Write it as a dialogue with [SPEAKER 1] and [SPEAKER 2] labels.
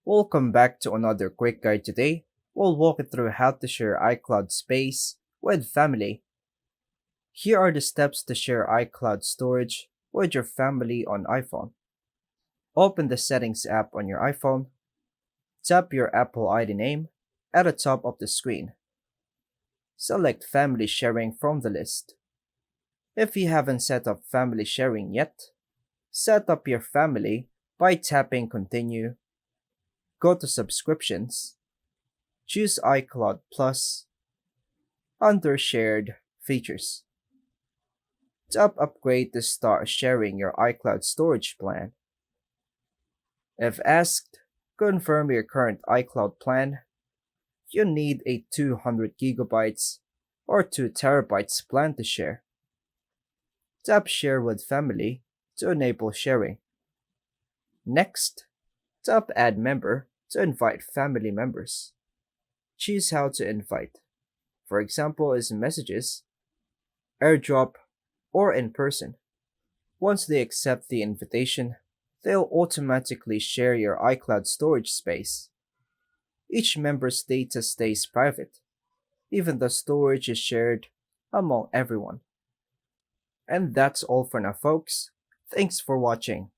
[SPEAKER 1] Welcome back to another quick guide today. We'll walk you through how to share iCloud space with family. Here are the steps to share iCloud storage with your family on iPhone. Open the Settings app on your iPhone, tap your Apple ID name at the top of the screen. Select Family Sharing from the list. If you haven't set up family sharing yet, set up your family by tapping Continue, go to Subscriptions, choose iCloud Plus under Shared Features. Tap Upgrade to start sharing your iCloud storage plan. If asked, confirm your current iCloud plan. You need a 200 gigabytes or 2 terabytes plan to share. Tap Share with Family to enable sharing. Next, tap Add Member to invite family members. Choose how to invite. For example, as messages, airdrop, or in person. Once they accept the invitation, they'll automatically share your iCloud storage space. Each member's data stays private, even though storage is shared among everyone. And that's all for now, folks. Thanks for watching.